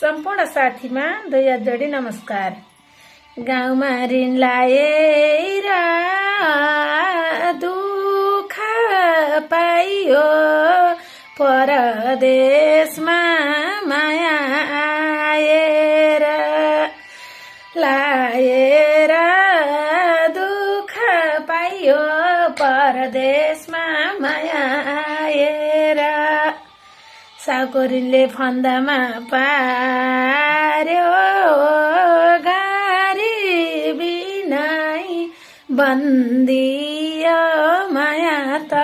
सम्पूर्ण साथीमा दुई हात जोडी नमस्कार। गाउँमा ऋण लाएर दुःख पाइयो, परदेशमा माया आएर लाएर दुःख पाइयो, परदेशमा माया आएर साउकोरीले फन्दामा पार्यो, गाडी बिनाई बन्दियो माया त